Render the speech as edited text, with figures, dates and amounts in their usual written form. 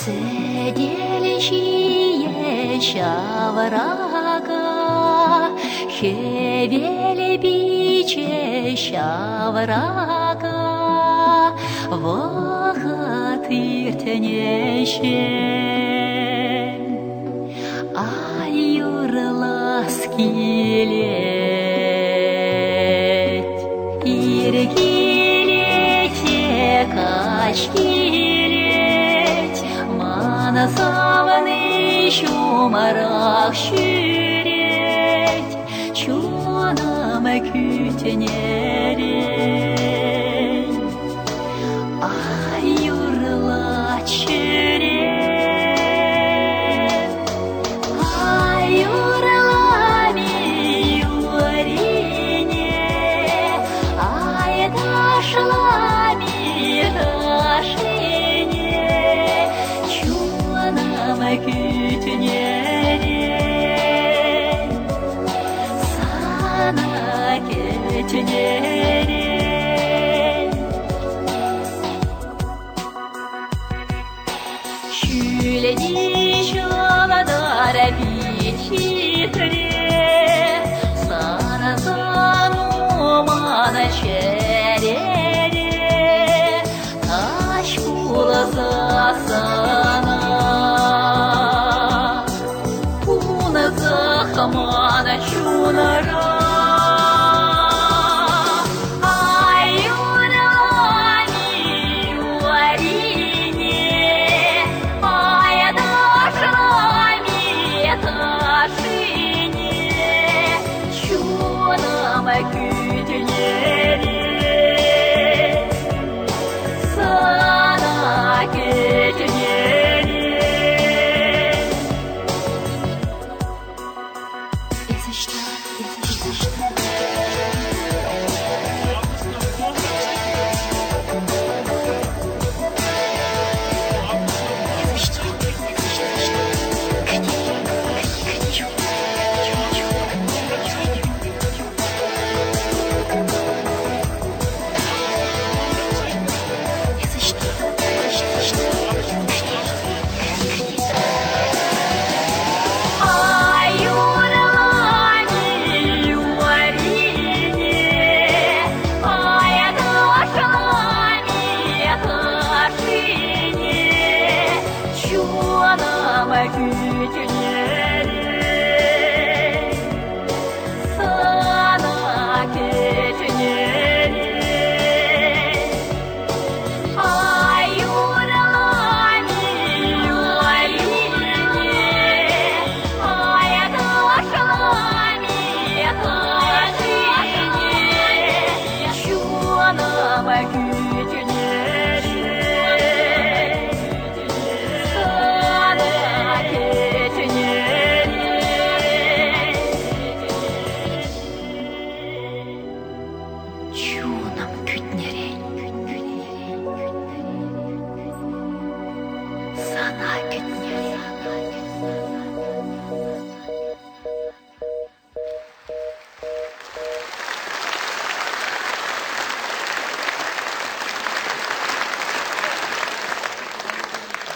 Седелищие шаврага, хевели биче шаврага, вахат иртенешен, айюрлас килет, иргилете качкилет, манасавны шумарах шүрет, чунам күтенерен, айюрла чүрет, айюрла миюрине, айдашла мирашине, чунам күтенерен, сана кетенерен. Шүледи шаладар бититре, сана зану мана черере, таш булаза сана, пуна захамана чунара. It's a